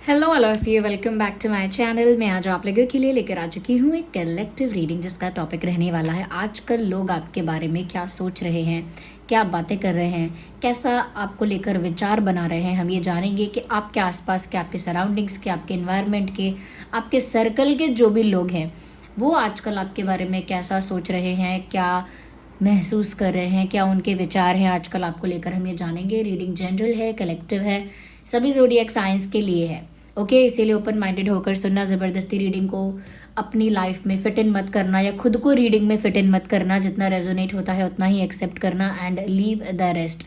Hello all of you, welcome back to my channel. मैं आज आप लोगों के लिए लेकर आ चुकी हूँ एक कलेक्टिव रीडिंग, जिसका टॉपिक रहने वाला है आजकल लोग आपके बारे में क्या सोच रहे हैं, क्या बातें कर रहे हैं, कैसा आपको लेकर विचार बना रहे हैं। हम ये जानेंगे कि आपके आसपास के, आपके सराउंडिंग्स के, आपके इन्वायरमेंट के, आपके सर्कल के जो भी लोग हैं वो आजकल आपके बारे में कैसा सोच रहे हैं, क्या महसूस कर रहे हैं, क्या उनके विचार हैं आजकल आपको लेकर। हम ये जानेंगे। रीडिंग जनरल है, कलेक्टिव है, सभी ज़ोडिएक साइंस के लिए है। ओके, इसीलिए ओपन माइंडेड होकर सुनना। ज़बरदस्ती रीडिंग को अपनी लाइफ में फिट इन मत करना, या खुद को रीडिंग में फिट इन मत करना। जितना रेजोनेट होता है उतना ही एक्सेप्ट करना एंड लीव द रेस्ट।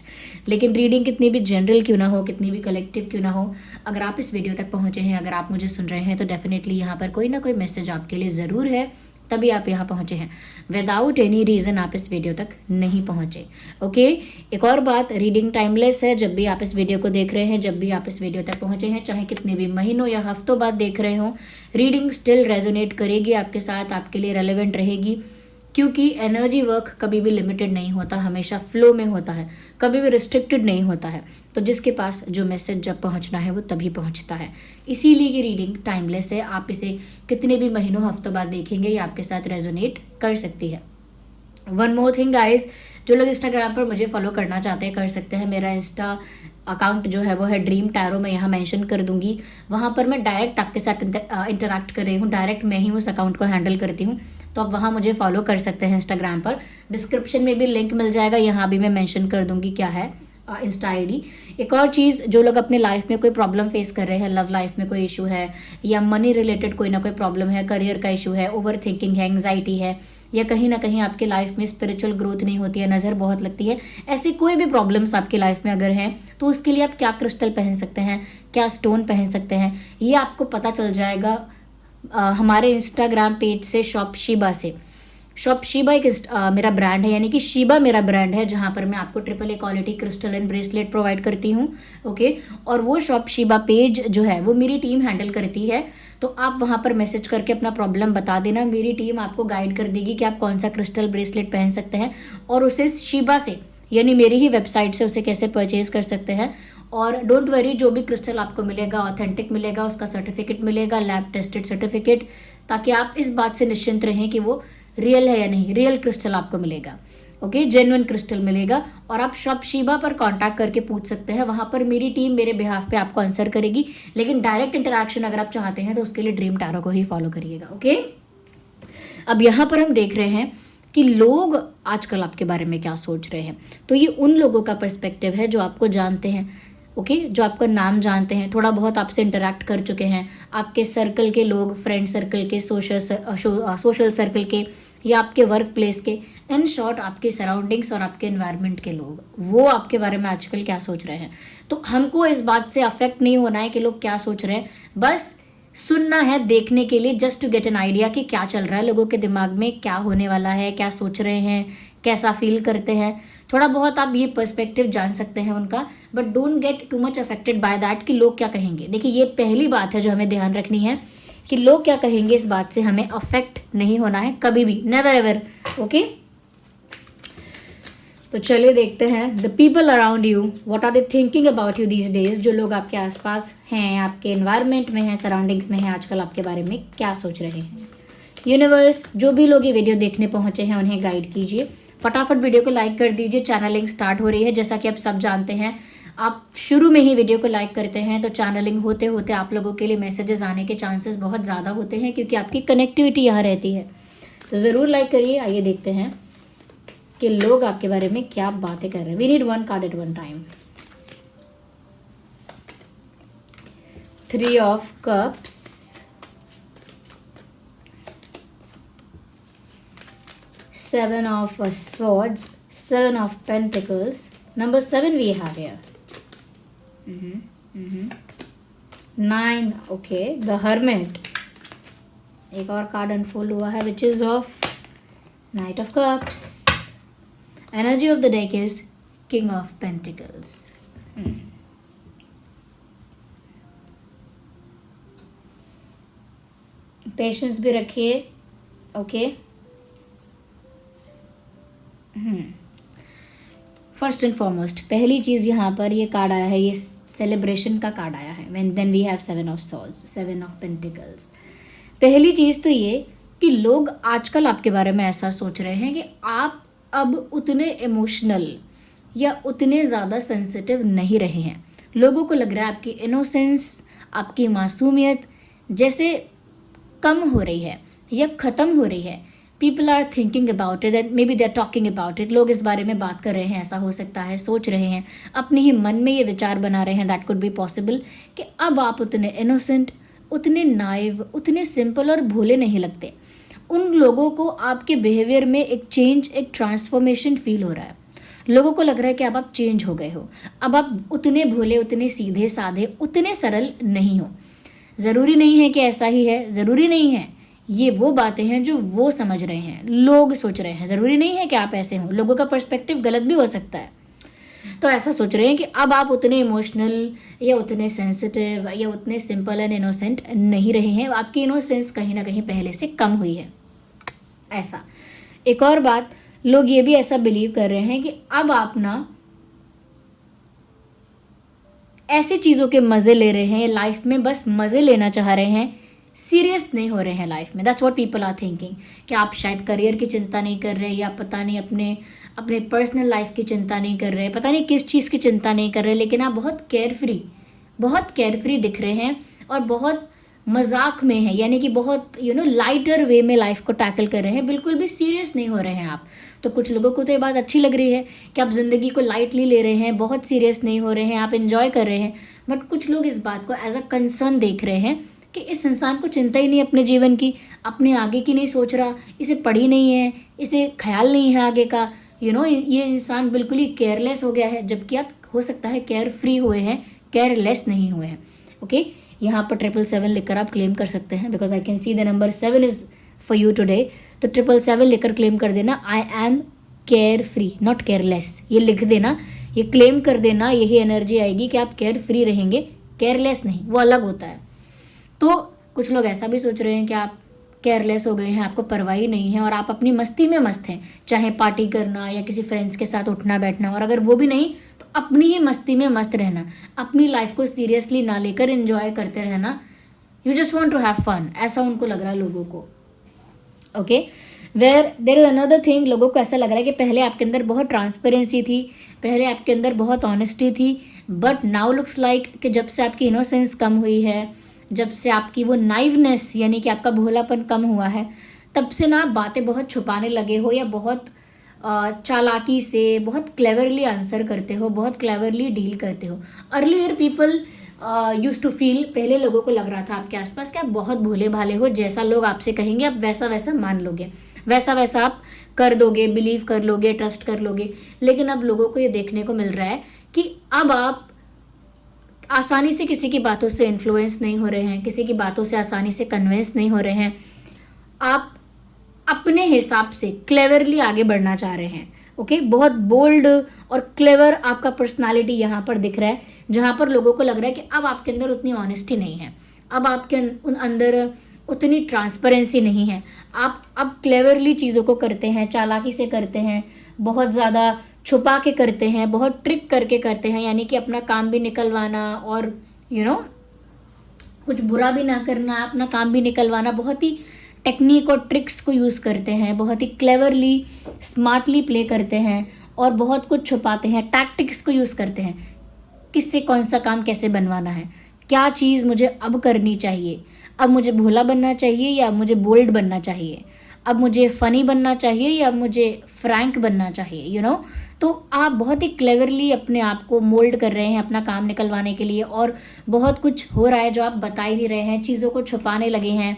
लेकिन रीडिंग कितनी भी जनरल क्यों ना हो, कितनी भी कलेक्टिव क्यों ना हो, अगर आप इस वीडियो तक पहुँचे हैं, अगर आप मुझे सुन रहे हैं, तो डेफिनेटली यहाँ पर कोई ना कोई मैसेज आपके लिए ज़रूर है, तभी आप यहाँ पहुँचे हैं। विदाउट एनी रीज़न आप इस वीडियो तक नहीं पहुँचे। ओके, एक और बात, रीडिंग टाइमलेस है। जब भी आप इस वीडियो को देख रहे हैं, जब भी आप इस वीडियो तक पहुँचे हैं, चाहे कितने भी महीनों या हफ्तों बाद देख रहे हो, रीडिंग स्टिल रेजोनेट करेगी आपके साथ, आपके लिए रेलेवेंट रहेगी। क्योंकि एनर्जी वर्क कभी भी लिमिटेड नहीं होता, हमेशा फ्लो में होता है, कभी भी रिस्ट्रिक्टेड नहीं होता है। तो जिसके पास जो मैसेज जब पहुंचना है वो तभी पहुंचता है। इसीलिए ये रीडिंग टाइमलेस है। आप इसे कितने भी महीनों हफ्तों बाद देखेंगे, ये आपके साथ रेजोनेट कर सकती है। वन मोर थिंग गाइज, जो लोग इंस्टाग्राम पर मुझे फॉलो करना चाहते हैं कर सकते हैं। मेरा इंस्टा अकाउंट जो है वो है ड्रीम टैरो, मैं यहाँ मेंशन कर दूंगी। वहाँ पर मैं डायरेक्ट आपके साथ इंटरैक्ट कर रही हूँ, डायरेक्ट मैं ही उस अकाउंट को हैंडल करती हूँ। तो आप वहाँ मुझे फॉलो कर सकते हैं इंस्टाग्राम पर। डिस्क्रिप्शन में भी लिंक मिल जाएगा, यहाँ भी मैं मेंशन कर दूंगी क्या है इंस्टा आईडी। एक और चीज़, जो लोग अपने लाइफ में कोई प्रॉब्लम फेस कर रहे हैं, लव लाइफ में कोई इशू है, या मनी रिलेटेड कोई ना कोई प्रॉब्लम है, करियर का इशू है, ओवर थिंकिंग है, एंग्जाइटी है, या कहीं ना कहीं आपकी लाइफ में स्पिरिचुअल ग्रोथ नहीं होती है, नज़र बहुत लगती है, ऐसी कोई भी प्रॉब्लम्स आपकी लाइफ में अगर हैं, तो उसके लिए आप क्या क्रिस्टल पहन सकते हैं, क्या स्टोन पहन सकते हैं, ये आपको पता चल जाएगा हमारे इंस्टाग्राम पेज से, शॉप शीबा से। शॉप शीबा एक मेरा ब्रांड है, यानी कि शीबा मेरा ब्रांड है, जहाँ पर मैं आपको triple A quality crystal and bracelet provide करती हूँ। ओके, और वो शॉप शीबा पेज जो है वो मेरी टीम हैंडल करती है। तो आप वहाँ पर मैसेज करके अपना प्रॉब्लम बता देना, मेरी टीम आपको गाइड कर देगी कि आप कौन सा क्रिस्टल ब्रेसलेट पहन सकते हैं, और उसे शीबा से, यानी मेरी ही वेबसाइट से उसे कैसे परचेज कर सकते हैं। और डोंट वरी, जो भी क्रिस्टल आपको मिलेगा ऑथेंटिक मिलेगा, उसका सर्टिफिकेट मिलेगा, लैब टेस्टेड सर्टिफिकेट, ताकि आप इस बात से निश्चिंत रहें कि वो रियल है या नहीं। रियल क्रिस्टल आपको मिलेगा, ओके, जेन्युइन क्रिस्टल मिलेगा। और आप शॉप शीबा पर कांटेक्ट करके पूछ सकते हैं, वहाँ पर मेरी टीम मेरे बिहाफ पे आपको आंसर करेगी। लेकिन डायरेक्ट इंटरेक्शन अगर आप चाहते हैं तो उसके लिए ड्रीम टैरो को ही फॉलो करिएगा। ओके, अब यहाँ पर हम देख रहे हैं कि लोग आजकल आपके बारे में क्या सोच रहे हैं। तो ये उन लोगों का पर्सपेक्टिव है जो आपको जानते हैं, ओके, जो आपका नाम जानते हैं, थोड़ा बहुत आपसे इंटरेक्ट कर चुके हैं, आपके सर्कल के लोग, फ्रेंड सर्कल के, सोशल सर्कल के, या आपके वर्क प्लेस के, इन शॉर्ट आपके सराउंडिंग्स और आपके एनवायरनमेंट के लोग, वो आपके बारे में आजकल क्या सोच रहे हैं। तो हमको इस बात से अफेक्ट नहीं होना है कि लोग क्या सोच रहे हैं, बस सुनना है देखने के लिए, just to get an idea कि क्या चल रहा है लोगों के दिमाग में, क्या होने वाला है, क्या सोच रहे हैं, कैसा फील करते हैं। थोड़ा बहुत आप ये पर्सपेक्टिव जान सकते हैं उनका, but don't get too much affected by that कि लोग क्या कहेंगे। देखिए, ये पहली बात है जो हमें ध्यान रखनी है कि लोग क्या कहेंगे, इस बात से हमें अफेक्ट नहीं होना है कभी भी, नेवर एवर। ओके, तो चलिए देखते हैं, the people around you, what are they thinking about you these days. जो लोग आपके आसपास हैं, आपके एनवायरनमेंट में हैं, सराउंडिंग्स में हैं, आजकल आपके बारे में क्या सोच रहे हैं। यूनिवर्स, जो भी लोग ये वीडियो देखने पहुंचे हैं उन्हें गाइड कीजिए। फटाफट वीडियो को लाइक कर दीजिए, चैनलिंग स्टार्ट हो रही है। जैसा कि आप सब जानते हैं, आप शुरू में ही वीडियो को लाइक करते हैं तो चैनलिंग होते होते आप लोगों के लिए मैसेजेस आने के चांसेस बहुत ज़्यादा होते हैं, क्योंकि आपकी कनेक्टिविटी यहाँ रहती है। तो ज़रूर लाइक करिए। आइए देखते हैं कि लोग आपके बारे में क्या बातें कर रहे हैं। We need one card at one time. 3 of cups, 7 of swords, 7 of pentacles, number 7 we have here. 9, okay, the hermit. एक और कार्ड अनफोल्ड हुआ है, which is of Knight of Cups. Energy of the deck is King of Pentacles. Patience भी रखिए, okay. First and foremost, पहली चीज़ यहाँ पर ये कार्ड आया है, ये सेलिब्रेशन का कार्ड आया है। When then we have 7 of swords, 7 of pentacles. पहली चीज़ तो ये कि लोग आजकल आपके बारे में ऐसा सोच रहे हैं कि आप अब उतने इमोशनल या उतने ज़्यादा सेंसिटिव नहीं रहे हैं। लोगों को लग रहा है आपकी इनोसेंस, आपकी मासूमियत जैसे कम हो रही है या ख़त्म हो रही है। People are thinking about it and maybe they are talking about it. लोग इस बारे में बात कर रहे हैं, ऐसा हो सकता है, सोच रहे हैं, अपने ही मन में ये विचार बना रहे हैं, दैट कुड बी पॉसिबल कि अब आप उतने इनोसेंट, उतने नाइव, उतने सिंपल और भोले नहीं लगते। उन लोगों को आपके बिहेवियर में एक चेंज, एक ट्रांसफॉर्मेशन फील हो रहा है। लोगों को लग रहा है कि अब आप चेंज हो गए हो, अब आप उतने भोले, उतने सीधे साधे, उतने सरल नहीं हो। ज़रूरी नहीं है कि ऐसा ही है, ज़रूरी नहीं है। ये वो बातें हैं जो वो समझ रहे हैं, लोग सोच रहे हैं। ज़रूरी नहीं है कि आप ऐसे हों, लोगों का पर्सपेक्टिव गलत भी हो सकता है। तो ऐसा सोच रहे हैं कि अब आप उतने इमोशनल या उतने सेंसिटिव या उतने सिंपल एंड इनोसेंट नहीं रहे हैं। आपकी इनोसेंस कहीं ना कहीं पहले से कम हुई है। ऐसा एक और बात, लोग ये भी ऐसा बिलीव कर रहे हैं कि अब आप ना ऐसी चीज़ों के मज़े ले रहे हैं लाइफ में, बस मज़े लेना चाह रहे हैं, सीरियस नहीं हो रहे हैं लाइफ में। That's what people are thinking कि आप शायद करियर की चिंता नहीं कर रहे, या पता नहीं अपने अपने पर्सनल लाइफ की चिंता नहीं कर रहे, पता नहीं किस चीज़ की चिंता नहीं कर रहे, लेकिन आप बहुत केयरफ्री दिख रहे हैं और बहुत मजाक में है, यानी कि बहुत लाइटर वे में लाइफ को टैकल कर रहे हैं, बिल्कुल भी सीरियस नहीं हो रहे हैं आप। तो कुछ लोगों को तो ये बात अच्छी लग रही है कि आप ज़िंदगी को लाइटली ले रहे हैं, बहुत सीरियस नहीं हो रहे हैं, आप इन्जॉय कर रहे हैं। बट कुछ लोग इस बात को एज अ कंसर्न देख रहे हैं कि इस इंसान को चिंता ही नहीं अपने जीवन की, अपने आगे की नहीं सोच रहा, इसे पढ़ी नहीं है, इसे ख्याल नहीं है आगे का, ये इंसान बिल्कुल ही केयरलेस हो गया है। जबकि आप हो सकता है केयर फ्री हुए हैं, केयरलेस नहीं हुए हैं। ओके, यहाँ पर 777 लिखकर आप क्लेम कर सकते हैं, because I can see the number 7 is for you today. तो 777 लिखकर क्लेम कर देना, I am care free not careless. ये लिख देना, ये क्लेम कर देना, यही एनर्जी आएगी कि आप केयर फ्री रहेंगे, केयरलेस नहीं, वो अलग होता है। तो कुछ लोग ऐसा भी सोच रहे हैं कि आप केयरलेस हो गए हैं, आपको परवाह ही नहीं है और आप अपनी मस्ती में मस्त हैं, चाहे पार्टी करना या किसी फ्रेंड्स के साथ उठना बैठना, और अगर वो भी नहीं तो अपनी ही मस्ती में मस्त रहना, अपनी लाइफ को सीरियसली ना लेकर एंजॉय करते रहना। You just want to have fun, ऐसा उनको लग रहा है लोगों को। Okay, where there is another thing, लोगों को ऐसा लग रहा है कि पहले आपके अंदर बहुत ट्रांसपेरेंसी थी, पहले आपके अंदर बहुत ऑनेस्टी थी, बट नाउ लुक्स लाइक कि जब से आपकी इनोसेंस कम हुई है, जब से आपकी वो नाइवनेस यानी कि आपका भोलापन कम हुआ है, तब से ना आप बातें बहुत छुपाने लगे हो, या बहुत चालाकी से, बहुत क्लेवरली आंसर करते हो, बहुत क्लेवरली डील करते हो। Earlier people use to feel, पहले लोगों को लग रहा था आपके आसपास कि आप बहुत भोले भाले हो, जैसा लोग आपसे कहेंगे आप वैसा वैसा मान लोगे, वैसा वैसा आप कर दोगे, बिलीव कर लोगे, ट्रस्ट कर लोगे। लेकिन अब लोगों को ये देखने को मिल रहा है कि अब आप आसानी से किसी की बातों से इन्फ्लुएंस नहीं हो रहे हैं, किसी की बातों से आसानी से कन्विंस नहीं हो रहे हैं। आप अपने हिसाब से क्लेवरली आगे बढ़ना चाह रहे हैं। ओके, बहुत बोल्ड और क्लेवर आपका पर्सनालिटी यहाँ पर दिख रहा है, जहाँ पर लोगों को लग रहा है कि अब आपके अंदर उतनी ऑनेस्टी नहीं है, अब आपके अंदर उतनी ट्रांसपेरेंसी नहीं है। आप अब क्लेवरली चीज़ों को करते हैं, चालाकी से करते हैं, बहुत ज़्यादा छुपा के करते हैं, बहुत ट्रिक करके करते हैं, यानी कि अपना काम भी निकलवाना और कुछ बुरा भी ना करना, अपना काम भी निकलवाना, बहुत ही टेक्निक और ट्रिक्स को यूज़ करते हैं, बहुत ही क्लेवरली स्मार्टली प्ले करते हैं और बहुत कुछ छुपाते हैं, टैक्टिक्स को यूज़ करते हैं, किससे कौन सा काम कैसे बनवाना है, क्या चीज़ मुझे अब करनी चाहिए, अब मुझे भोला बनना चाहिए या मुझे बोल्ड बनना चाहिए, अब मुझे फ़नी बनना चाहिए या मुझे फ्रैंक बनना चाहिए, तो आप बहुत ही क्लेवरली अपने आप को मोल्ड कर रहे हैं अपना काम निकलवाने के लिए, और बहुत कुछ हो रहा है जो आप बता ही नहीं रहे हैं, चीज़ों को छुपाने लगे हैं,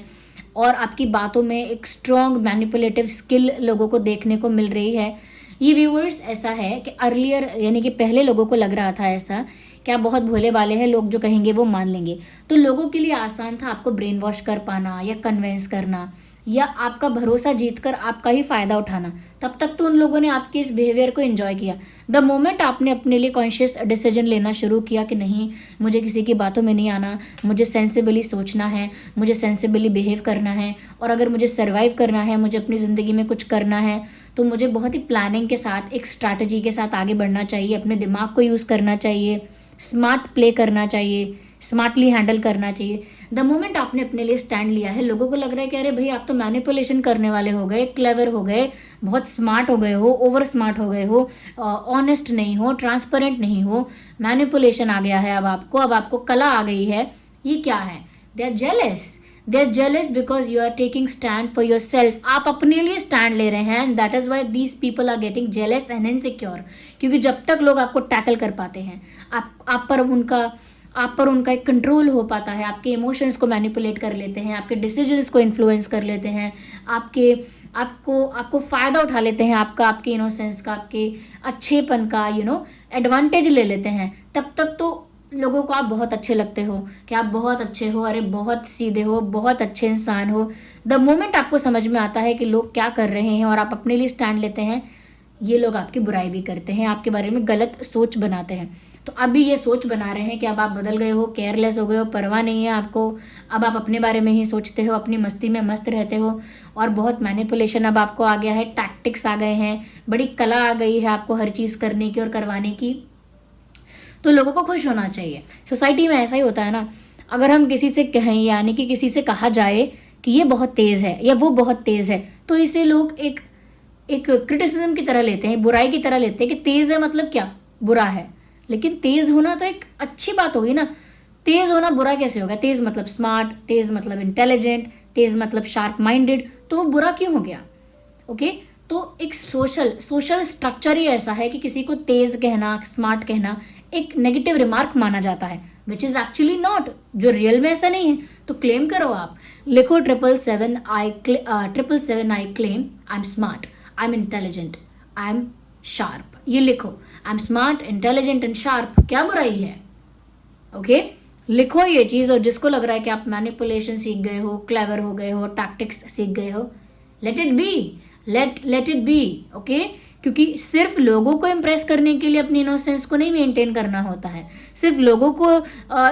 और आपकी बातों में एक स्ट्रॉन्ग मैनिपुलेटिव स्किल लोगों को देखने को मिल रही है। ये व्यूअर्स ऐसा है कि अर्लियर यानी कि पहले लोगों को लग रहा था ऐसा कि आप बहुत भोले वाले हैं, लोग जो कहेंगे वो मान लेंगे, तो लोगों के लिए आसान था आपको ब्रेन वॉश कर पाना या कन्विंस करना या आपका भरोसा जीतकर आपका ही फ़ायदा उठाना। तब तक तो उन लोगों ने आपके इस बिहेवियर को एंजॉय किया। द मोमेंट आपने अपने लिए कॉन्शियस डिसीजन लेना शुरू किया कि नहीं, मुझे किसी की बातों में नहीं आना, मुझे सेंसिबली सोचना है, मुझे सेंसिबली बिहेव करना है, और अगर मुझे सर्वाइव करना है, मुझे अपनी ज़िंदगी में कुछ करना है, तो मुझे बहुत ही प्लानिंग के साथ, एक स्ट्रैटेजी के साथ आगे बढ़ना चाहिए, अपने दिमाग को यूज़ करना चाहिए, स्मार्ट प्ले करना चाहिए, स्मार्टली हैंडल करना चाहिए। द मोमेंट आपने अपने लिए स्टैंड लिया है, लोगों को लग रहा है कि अरे भाई आप तो मैनिपुलेशन करने वाले हो गए, क्लेवर हो गए, बहुत स्मार्ट हो गए हो, ओवर स्मार्ट हो गए हो, ऑनेस्ट नहीं हो, ट्रांसपेरेंट नहीं हो, मैनिपुलेशन आ गया है अब आपको कला आ गई है। ये क्या है? They are jealous, they are jealous because you are taking stand for yourself. आप अपने लिए स्टैंड ले रहे हैं, and that is why these people are getting jealous and insecure. क्योंकि जब तक लोग आपको टैकल कर पाते हैं, आप पर उनका एक कंट्रोल हो पाता है, आपके इमोशंस को मैनिपुलेट कर लेते हैं, आपके डिसीजंस को इन्फ्लुएंस कर लेते हैं, आपको फ़ायदा उठा लेते हैं, आपके इनोसेंस का, आपके अच्छेपन का एडवांटेज ले लेते हैं, तब तक तो लोगों को आप बहुत अच्छे लगते हो कि आप बहुत अच्छे हो, अरे बहुत सीधे हो, बहुत अच्छे इंसान हो। द मोमेंट आपको समझ में आता है कि लोग क्या कर रहे हैं और आप अपने लिए स्टैंड लेते हैं, ये लोग आपकी बुराई भी करते हैं, आपके बारे में गलत सोच बनाते हैं। तो अभी ये सोच बना रहे हैं कि अब आप बदल गए हो, केयरलेस हो गए हो, परवाह नहीं है आपको, अब आप अपने बारे में ही सोचते हो, अपनी मस्ती में मस्त रहते हो, और बहुत मैनिपुलेशन अब आपको आ गया है, टैक्टिक्स आ गए हैं, बड़ी कला आ गई है आपको हर चीज़ करने की और करवाने की। तो लोगों को खुश होना चाहिए। सोसाइटी में ऐसा ही होता है ना, अगर हम किसी से कहें, यानी कि किसी से कहा जाए कि ये बहुत तेज़ है या वो बहुत तेज़ है, तो इसे लोग एक क्रिटिसिज्म की तरह लेते हैं, बुराई की तरह लेते हैं कि तेज़ है मतलब क्या, बुरा है। लेकिन तेज़ होना तो एक अच्छी बात होगी ना, तेज़ होना बुरा कैसे होगा? तेज़ मतलब स्मार्ट, तेज़ मतलब इंटेलिजेंट, तेज़ मतलब शार्प माइंडेड, तो वो बुरा क्यों हो गया? ओके, तो एक सोशल स्ट्रक्चर ही ऐसा है कि किसी को तेज़ कहना, स्मार्ट कहना एक नेगेटिव रिमार्क माना जाता है, विच इज़ एक्चुअली नॉट, जो रियल में ऐसा नहीं है। तो क्लेम करो, आप लिखो 777 I claim I am smart, I am intelligent, I am sharp. ये लिखो, I am smart, intelligent and sharp, क्या बुराई है? ओके, लिखो ये चीज़। और जिसको लग रहा है कि आप मैनिपुलेशन सीख गए हो, क्लेवर हो गए हो, टैक्टिक्स सीख गए हो, let it be, let it be. Okay, क्योंकि सिर्फ लोगों को इम्प्रेस करने के लिए अपनी इनोसेंस को नहीं मेंटेन करना होता है, सिर्फ लोगों को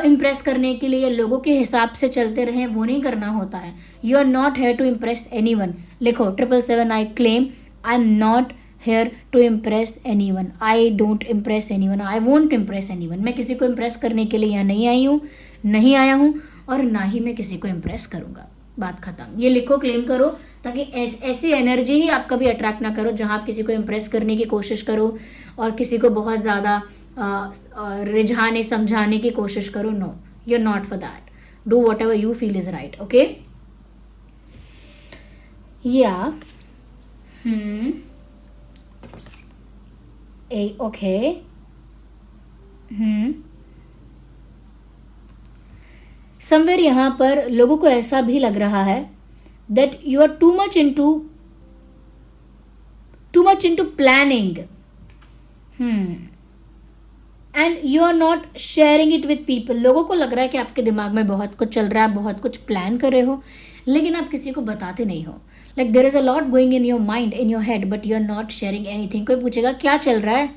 इम्प्रेस करने के लिए लोगों के हिसाब से चलते रहें वो नहीं करना होता है। You are not here to impress anyone. लिखो 777 I claim I am not here to impress anyone, I don't impress anyone, I won't impress anyone. मैं किसी को इम्प्रेस करने के लिए यहाँ नहीं आया हूँ और ना ही मैं किसी को इम्प्रेस करूँगा। बात खत्म। ये लिखो, क्लेम करो, ताकि ऐसी एनर्जी ही आप कभी अट्रैक्ट ना करो जहाँ आप किसी को इम्प्रेस करने की कोशिश करो और किसी को बहुत ज़्यादा रिझाने समझाने की कोशिश करो। No, you are not for that. Do whatever you feel is right. Okay, या ओके, समवेयर यहाँ पर लोगों को ऐसा भी लग रहा है that you are too much into planning and you are not sharing it with people. लोगों को लग रहा है कि आपके दिमाग में बहुत कुछ चल रहा है, बहुत कुछ प्लान कर रहे हो, लेकिन आप किसी को बताते नहीं हो। Like there is a lot going in your mind, in your head, but you are not sharing anything. कोई पूछेगा क्या चल रहा है,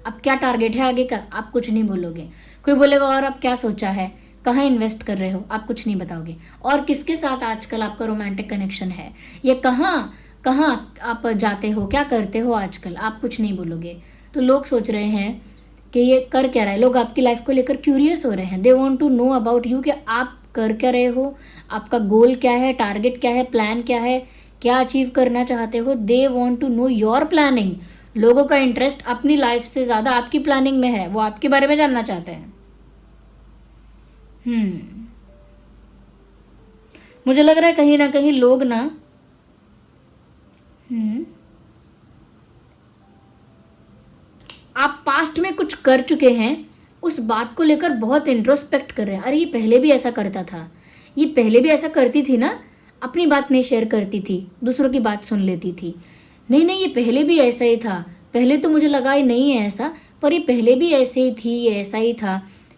अब क्या टारगेट है आगे का, आप कुछ नहीं बोलोगे। कोई बोलेगा और अब क्या सोचा है, कहाँ इन्वेस्ट कर रहे हो, आप कुछ नहीं बताओगे। और किसके साथ आजकल आपका रोमांटिक कनेक्शन है, या कहाँ आप जाते हो, क्या करते हो आजकल, आप कुछ नहीं बोलोगे। तो लोग सोच रहे हैं कि ये कर क्या रहा है। लोग आपकी लाइफ को लेकर क्यूरियस हो रहे हैं, they want to know about you, कि आप कर क्या रहे हो, आपका गोल क्या है, टारगेट क्या है, प्लान क्या है, क्या अचीव करना चाहते हो। They want to know your planning. लोगों का इंटरेस्ट अपनी लाइफ से ज़्यादा आपकी प्लानिंग में है, वो आपके बारे में जानना चाहते हैं। मुझे लग रहा है कहीं ना कहीं लोग ना आप पास्ट में कुछ कर चुके हैं, उस बात को लेकर बहुत इंट्रोस्पेक्ट कर रहे हैं। अरे ये पहले भी ऐसा करता था, ये पहले भी ऐसा करती थी ना, अपनी बात नहीं शेयर करती थी, दूसरों की बात सुन लेती थी। नहीं, ये पहले भी ऐसा ही था, पहले तो मुझे लगा ही नहीं है ऐसा, पर ये पहले भी ऐसे ही थी, ये ऐसा ही था।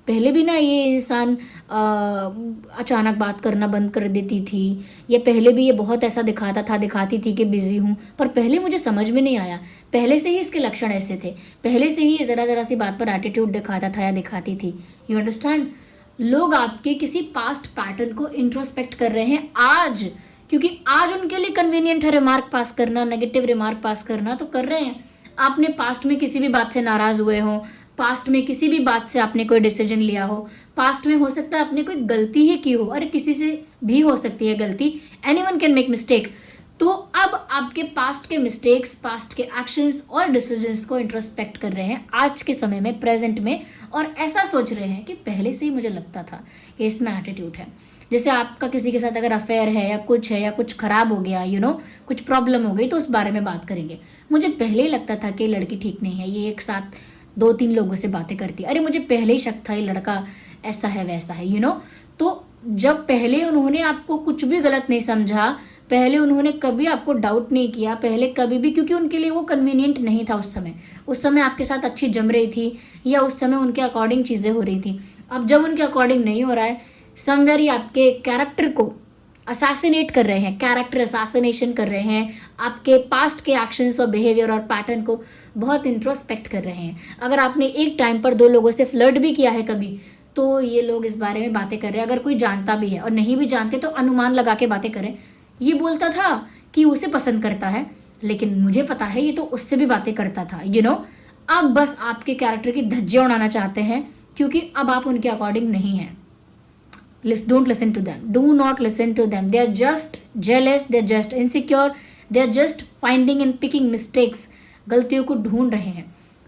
पहले भी ना ये इंसान अचानक बात करना बंद कर देती थी, या पहले भी ये बहुत ऐसा दिखाती थी कि बिजी हूँ, पर पहले मुझे समझ में नहीं आया। पहले से ही इसके लक्षण ऐसे थे, पहले से ही ज़रा सी बात पर एटीट्यूड दिखाता था या दिखाती थी। You understand? लोग आपके किसी पास्ट पैटर्न को इंट्रोस्पेक्ट कर रहे हैं आज, क्योंकि आज उनके लिए कन्वीनियंट है रिमार्क पास करना, नेगेटिव रिमार्क पास करना, तो कर रहे हैं। आपने पास्ट में किसी भी बात से नाराज़ हुए हो, पास्ट में किसी भी बात से आपने कोई डिसीजन लिया हो, पास्ट में हो सकता है आपने कोई गलती ही की हो, अरे किसी से भी हो सकती है गलती, एनीवन कैन मेक मिस्टेक। तो अब आपके पास्ट के मिस्टेक्स, पास्ट के एक्शंस और डिसीजंस को इंट्रोस्पेक्ट कर रहे हैं आज के समय में, प्रेजेंट में, और ऐसा सोच रहे हैं कि पहले से ही मुझे लगता था कि इसमें एटीट्यूड है। जैसे आपका किसी के साथ अगर अफेयर है या कुछ खराब हो गया, कुछ प्रॉब्लम हो गई, तो उस बारे में बात करेंगे। मुझे पहले ही लगता था कि ये लड़की ठीक नहीं है, ये एक साथ 2-3 लोगों से बातें करती है, अरे मुझे पहले ही शक था ये लड़का ऐसा है वैसा है। तो जब पहले उन्होंने आपको कुछ भी गलत नहीं समझा, पहले उन्होंने कभी आपको डाउट नहीं किया, पहले कभी भी, क्योंकि उनके लिए वो कन्वीनियंट नहीं था उस समय आपके साथ अच्छी जम रही थी, या उस समय उनके अकॉर्डिंग चीज़ें हो रही थी। अब जब उनके अकॉर्डिंग नहीं हो रहा है, समवेयर ही आपके कैरेक्टर को असैसिनेट कर रहे हैं, कैरेक्टर असैसिनेशन कर रहे हैं, आपके पास्ट के एक्शंस और बिहेवियर और पैटर्न को बहुत इंट्रोस्पेक्ट कर रहे हैं। अगर आपने एक टाइम पर 2 लोगों से फ्लर्ट भी किया है कभी, तो ये लोग इस बारे में बातें कर रहे हैं। अगर कोई जानता भी है और नहीं भी जानते तो अनुमान लगा के बातें करें, ये बोलता था कि उसे पसंद करता है, लेकिन मुझे पता है ये तो उससे भी बातें करता था। अब बस आपके कैरेक्टर की धज्जियां उड़ाना चाहते हैं, क्योंकि अब आप उनके अकॉर्डिंग नहीं हैं। Don't listen to them. Do not listen to them. They are just jealous. They are just insecure. They are just finding and picking mistakes. गलतियों को ढूंढ रहे हैं।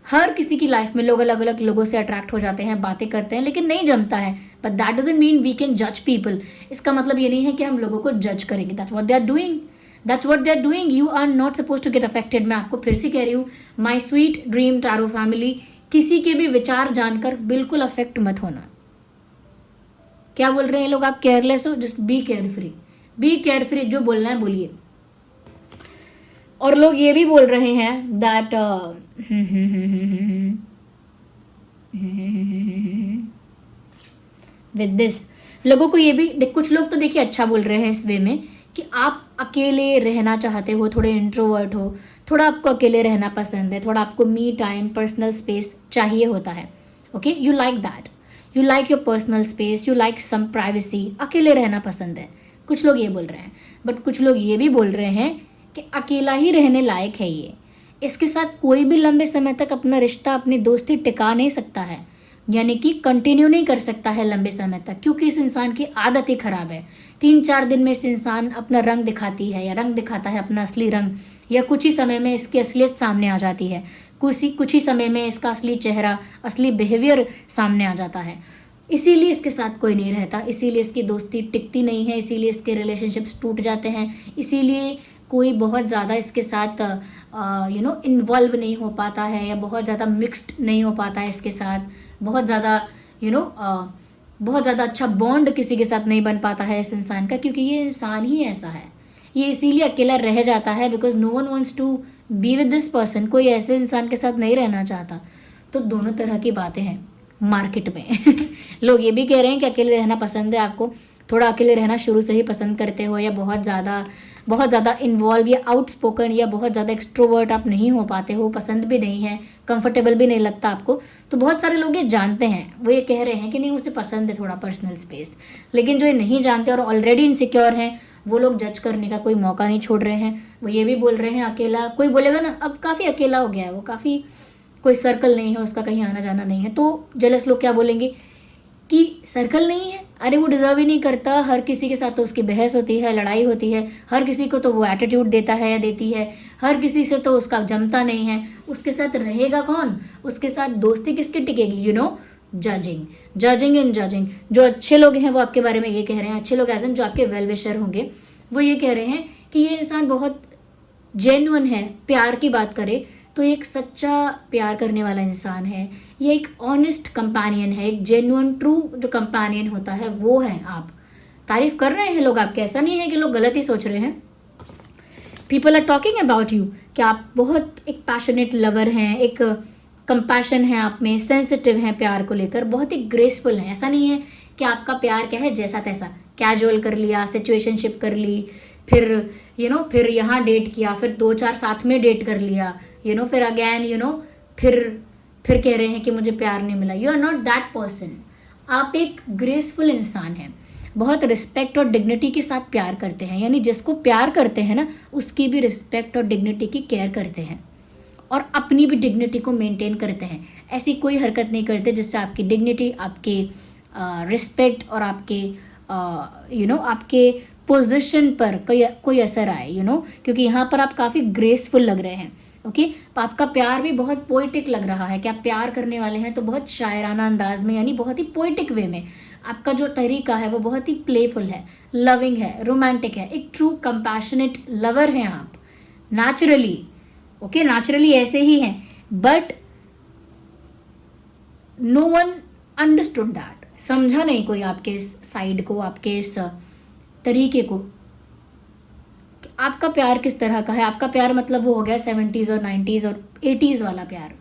हर किसी की लाइफ में लोग अलग अलग लोगों से अट्रैक्ट हो जाते हैं, बातें करते हैं, लेकिन नहीं जमता है। But that doesn't mean we can जज पीपल। इसका मतलब ये नहीं है कि हम लोगों को जज करेंगे। That's what they are doing. That's what they are doing. You are not suppose to get affected. मैं आपको फिर से कह रही हूँ, my sweet dream tarot family, किसी के भी विचार जानकर बिल्कुल अफेक्ट मत होना। क्या बोल रहे हैं लोग, आप केयरलेस हो, just be carefree, be carefree, जो बोलना है बोलिए। और लोग ये भी बोल रहे हैं दैट विद दिस, लोगों को ये भी, कुछ लोग तो देखिए अच्छा बोल रहे हैं इस वे में कि आप अकेले रहना चाहते हो, थोड़े इंट्रोवर्ट हो, थोड़ा आपको अकेले रहना पसंद है, थोड़ा आपको मी टाइम, पर्सनल स्पेस चाहिए होता है। Okay, you like that, you like your personal space, you like some privacy, अकेले रहना पसंद है। कुछ लोग ये बोल रहे हैं, बट कुछ लोग ये भी बोल रहे हैं कि अकेला ही रहने लायक है ये, इसके साथ कोई भी लंबे समय तक अपना रिश्ता, अपनी दोस्ती टिका नहीं सकता है, यानी कि कंटिन्यू नहीं कर सकता है लंबे समय तक, क्योंकि इस इंसान की आदत ही खराब है। 3-4 दिन में इस इंसान अपना रंग दिखाती है, या रंग दिखाता है अपना असली रंग, या कुछ ही समय में इसकी असलियत सामने आ जाती है, कुछ ही समय में इसका असली चेहरा, असली बिहेवियर सामने आ जाता है। इसीलिए इसके साथ कोई नहीं रहता, इसीलिए इसकी दोस्ती टिकती नहीं है, इसीलिए इसके रिलेशनशिप्स टूट जाते हैं, इसीलिए कोई बहुत ज़्यादा इसके साथ इन्वॉल्व नहीं हो पाता है, या बहुत ज़्यादा मिक्स्ड नहीं हो पाता है इसके साथ, बहुत ज़्यादा बहुत ज़्यादा अच्छा बॉन्ड किसी के साथ नहीं बन पाता है इस इंसान का, क्योंकि ये इंसान ही ऐसा है। ये इसीलिए अकेला रह जाता है, because no one wants to be with this person. कोई ऐसे इंसान के साथ नहीं रहना चाहता। तो दोनों तरह की बातें हैं मार्केट में। लोग ये भी कह रहे हैं कि अकेले रहना पसंद है आपको, थोड़ा अकेले रहना शुरू से ही पसंद करते हो, या बहुत ज़्यादा इन्वॉल्व या आउटस्पोकन या बहुत ज़्यादा एक्सट्रोवर्ट आप नहीं हो पाते हो, पसंद भी नहीं है, कंफर्टेबल भी नहीं लगता आपको। तो बहुत सारे लोग ये जानते हैं, वो ये कह रहे हैं कि नहीं उसे पसंद है थोड़ा पर्सनल स्पेस। लेकिन जो ये नहीं जानते और ऑलरेडी इनसिक्योर हैं, वो लोग जज करने का कोई मौका नहीं छोड़ रहे हैं। वो ये भी बोल रहे हैं अकेला, कोई बोलेगा ना अब काफ़ी अकेला हो गया है वो, काफ़ी कोई सर्कल नहीं है उसका, कहीं आना जाना नहीं है, तो जेलस लोग क्या बोलेंगे कि सर्कल नहीं है, अरे वो डिजर्व ही नहीं करता, हर किसी के साथ तो उसकी बहस होती है, लड़ाई होती है, हर किसी को तो वो एटीट्यूड देता है या देती है, हर किसी से तो उसका जमता नहीं है, उसके साथ रहेगा कौन, उसके साथ दोस्ती किसकी टिकेगी। Judging and judging. जो अच्छे लोग हैं वो आपके बारे में ये कह रहे हैं, अच्छे लोग एज एन जो आपके वेल विशर होंगे, वो ये कह रहे हैं कि ये इंसान बहुत जेन्युइन है। प्यार की बात करें तो एक सच्चा प्यार करने वाला इंसान है, ये एक ऑनेस्ट कंपेनियन है, एक जेन्युइन ट्रू जो कंपेनियन होता है वो है। आप तारीफ कर रहे हैं लोग आपके, ऐसा नहीं है कि लोग गलत ही सोच रहे हैं। People are talking about you कि आप बहुत एक पैशनेट लवर हैं, एक कंपैशन है आप में, सेंसिटिव हैं प्यार को लेकर, बहुत ही ग्रेसफुल हैं। ऐसा नहीं है कि आपका प्यार क्या है जैसा तैसा, कैजुअल कर लिया, सिचुएशनशिप कर ली, फिर यहाँ डेट किया, फिर 2-4 साथ में डेट कर लिया, फिर अगेन फिर कह रहे हैं कि मुझे प्यार नहीं मिला। You are not that person. आप एक ग्रेसफुल इंसान हैं, बहुत रिस्पेक्ट और डिग्निटी के साथ प्यार करते हैं, यानी जिसको प्यार करते हैं ना उसकी भी रिस्पेक्ट और डिग्निटी की केयर करते हैं। और अपनी भी डिग्निटी को मेंटेन करते हैं। ऐसी कोई हरकत नहीं करते जिससे आपकी डिग्निटी, आपके रिस्पेक्ट और आपके आपके पोजीशन पर कोई असर आए, क्योंकि यहाँ पर आप काफ़ी ग्रेसफुल लग रहे हैं। ओके, तो आपका प्यार भी बहुत पोइटिक लग रहा है कि आप प्यार करने वाले हैं तो बहुत शायराना अंदाज में, यानी बहुत ही पोइटिक वे में। आपका जो तरीका है वो बहुत ही प्लेफुल है, लविंग है, रोमांटिक है, एक ट्रू कंपैशनेट लवर हैं आप नेचुरली। ओके, नेचुरली ऐसे ही हैं, but no one understood that. समझा नहीं कोई आपके इस साइड को, आपके इस तरीके को। आपका प्यार किस तरह का है? आपका प्यार मतलब वो हो गया 70s और 90s और 80s वाला प्यार।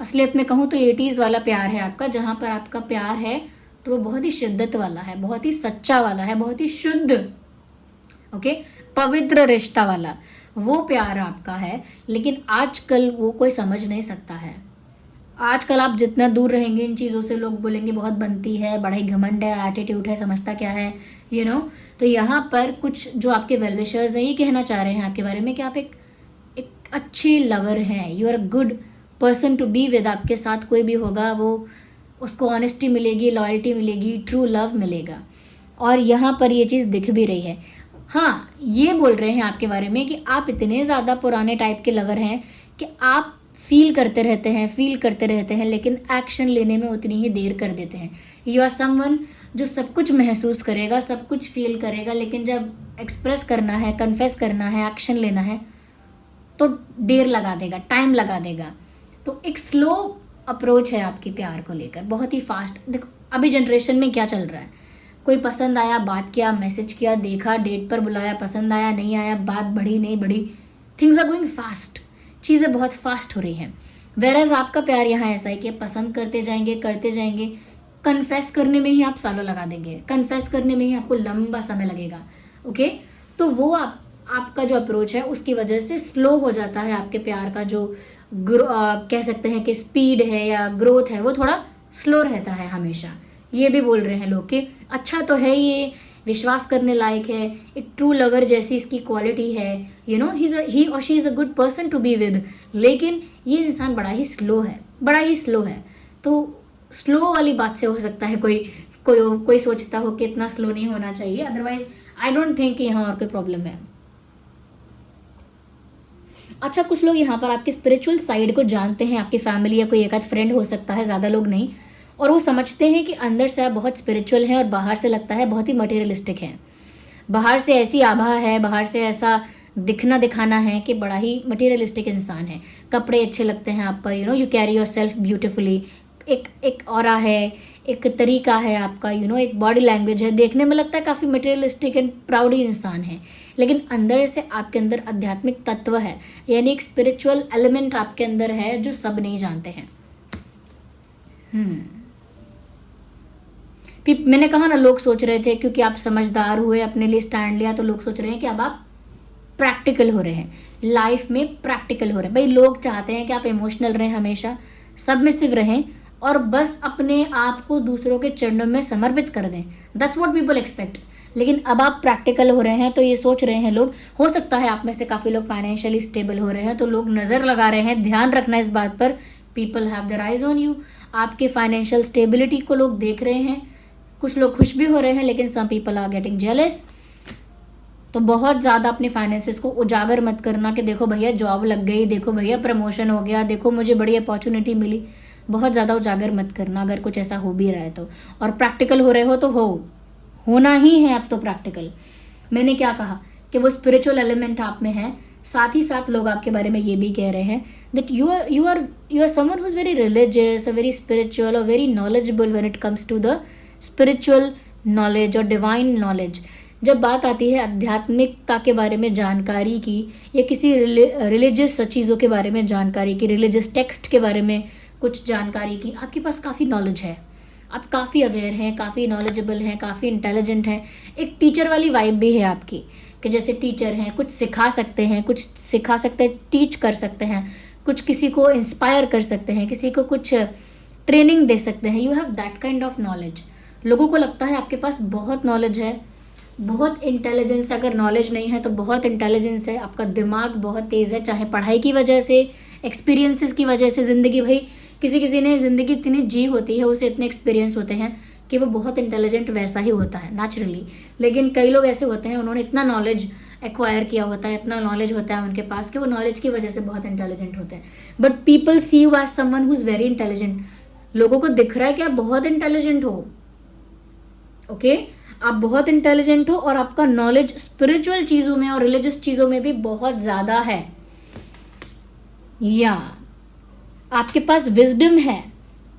असलियत में कहूँ तो 80s वाला प्यार है आपका, जहाँ पर आपका प्यार है तो वो बहुत ही शिद्दत वाला है, बहुत ही सच्चा वाला है, बहुत ही शुद्ध, ओके, पवित्र रिश्ता वाला वो प्यार आपका है। लेकिन आजकल वो कोई समझ नहीं सकता है। आजकल आप जितना दूर रहेंगे इन चीज़ों से, लोग बोलेंगे बहुत बनती है, बड़ा ही घमंड है, एटीट्यूड है, समझता क्या है, तो यहाँ पर कुछ जो आपके वेलविशर्स हैं ये कहना चाह रहे हैं आपके बारे में कि आप एक अच्छे लवर हैं, you are a good person to be with. आपके साथ कोई भी होगा वो उसको ऑनेस्टी मिलेगी, लॉयल्टी मिलेगी, ट्रू लव मिलेगा, और यहाँ पर ये चीज़ दिख भी रही है। हाँ, ये बोल रहे हैं आपके बारे में कि आप इतने ज़्यादा पुराने टाइप के लवर हैं कि आप फील करते रहते हैं लेकिन एक्शन लेने में उतनी ही देर कर देते हैं। यू आर समवन जो सब कुछ महसूस करेगा, सब कुछ फील करेगा, लेकिन जब एक्सप्रेस करना है, कन्फेस करना है, एक्शन लेना है तो देर लगा देगा, टाइम लगा देगा। तो एक स्लो अप्रोच है आपकी प्यार को लेकर, बहुत ही फास्ट। देखो अभी जनरेशन में क्या चल रहा है, कोई पसंद आया, बात किया, मैसेज किया, देखा, डेट पर बुलाया, पसंद आया, नहीं आया, बात बढ़ी नहीं बढ़ी, थिंग्स आर गोइंग फास्ट, चीज़ें बहुत फास्ट हो रही हैं। वेरएज आपका प्यार यहाँ ऐसा है कि पसंद करते जाएंगे, कन्फेस करने में ही आप सालों लगा देंगे, कन्फेस करने में ही आपको लंबा समय लगेगा। ओके, तो वो आपका जो अप्रोच है उसकी वजह से स्लो हो जाता है आपके प्यार का जो कह सकते हैं कि स्पीड है या ग्रोथ है, वो थोड़ा स्लो रहता है हमेशा। ये भी बोल रहे हैं लोग कि अच्छा तो है, ये विश्वास करने लायक है, एक ट्रू लवर जैसी इसकी क्वालिटी है, ही और she is a good person to be with, लेकिन ये इंसान बड़ा ही स्लो है। तो स्लो वाली बात से हो सकता है कोई सोचता हो कि इतना स्लो नहीं होना चाहिए, अदरवाइज आई डोंट थिंक कि यहाँ और कोई प्रॉब्लम है। अच्छा, कुछ लोग यहाँ पर आपके स्पिरिचुअल साइड को जानते हैं, आपकी फैमिली या कोई एक आध फ्रेंड हो सकता है, ज़्यादा लोग नहीं, और वो समझते हैं कि अंदर से आप बहुत स्पिरिचुअल हैं और बाहर से लगता है बहुत ही मटेरियलिस्टिक हैं। बाहर से ऐसी आभा है, बाहर से ऐसा दिखना दिखाना है कि बड़ा ही मटेरियलिस्टिक इंसान है। कपड़े अच्छे लगते हैं आप पर, you carry your self beautifully, एक ऑरा है, एक तरीका है आपका, एक बॉडी लैंग्वेज है, देखने में लगता है काफ़ी मटेरियलिस्टिक एंड प्राउडी इंसान है, लेकिन अंदर से आपके अंदर आध्यात्मिक तत्व है, यानी एक स्पिरिचुअल एलिमेंट आपके अंदर है जो सब नहीं जानते हैं। मैंने कहा ना, लोग सोच रहे थे क्योंकि आप समझदार हुए, अपने लिए स्टैंड लिया, तो लोग सोच रहे हैं कि अब आप प्रैक्टिकल हो रहे हैं, लाइफ में प्रैक्टिकल हो रहे हैं। भाई लोग चाहते हैं कि आप इमोशनल रहें, हमेशा सबमिसिव रहें और बस अपने आप को दूसरों के चरणों में समर्पित कर दें, दैट्स व्हाट पीपल एक्सपेक्ट। लेकिन अब आप प्रैक्टिकल हो रहे हैं तो ये सोच रहे हैं लोग, हो सकता है आप में से काफ़ी लोग फाइनेंशियली स्टेबल हो रहे हैं, तो लोग नज़र लगा रहे हैं, ध्यान रखना इस बात पर, people have their eyes on you. आपके फाइनेंशियल स्टेबिलिटी को लोग देख रहे हैं, कुछ लोग खुश भी हो रहे हैं, लेकिन some people are getting jealous. तो बहुत ज़्यादा अपने फाइनेंसेस को उजागर मत करना कि देखो भैया जॉब लग गई, देखो भैया प्रमोशन हो गया, देखो मुझे बड़ी अपॉर्चुनिटी मिली। बहुत ज़्यादा उजागर मत करना अगर कुछ ऐसा हो भी रहा है तो। और प्रैक्टिकल हो रहे हो तो होना ही है अब तो प्रैक्टिकल। मैंने क्या कहा कि वो स्पिरिचुअल एलिमेंट आप में है, साथ ही साथ लोग आपके बारे में ये भी कह रहे हैं that you are someone who is very religious, very spiritual और very knowledgeable when it comes to the spiritual knowledge और डिवाइन नॉलेज। जब बात आती है आध्यात्मिकता के बारे में जानकारी की या किसी रिलीजियस चीज़ों के बारे में जानकारी की, रिलीजियस टेक्स्ट के बारे में कुछ जानकारी की, आपके पास काफ़ी नॉलेज है, आप काफ़ी अवेयर हैं, काफ़ी नॉलेजेबल हैं, काफ़ी इंटेलिजेंट हैं। एक टीचर वाली वाइब भी है आपकी कि जैसे टीचर हैं, कुछ सिखा सकते हैं, टीच कर सकते हैं, कुछ किसी को इंस्पायर कर सकते हैं, किसी को कुछ ट्रेनिंग दे सकते हैं। You have that kind of knowledge. लोगों को लगता है आपके पास बहुत नॉलेज है, बहुत इंटेलिजेंस, अगर नॉलेज नहीं है तो बहुत इंटेलिजेंस है, आपका दिमाग बहुत तेज़ है, चाहे पढ़ाई की वजह से, एक्सपीरियंसेस की वजह से। ज़िंदगी भाई किसी किसी ने ज़िंदगी इतनी जी होती है, उसे इतने एक्सपीरियंस होते हैं कि वो बहुत इंटेलिजेंट वैसा ही होता है नेचुरली। लेकिन कई लोग ऐसे होते हैं, उन्होंने इतना नॉलेज एक्वायर किया होता है, इतना नॉलेज होता है उनके पास कि वो नॉलेज की वजह से बहुत इंटेलिजेंट होते हैं। But people see you as someone who is very intelligent. लोगों को दिख रहा है कि आप बहुत इंटेलिजेंट हो, ओके आप बहुत इंटेलिजेंट हो, और आपका नॉलेज स्पिरिचुअल चीज़ों में और रिलीजियस चीज़ों में भी बहुत ज़्यादा है, या आपके पास विजडम है,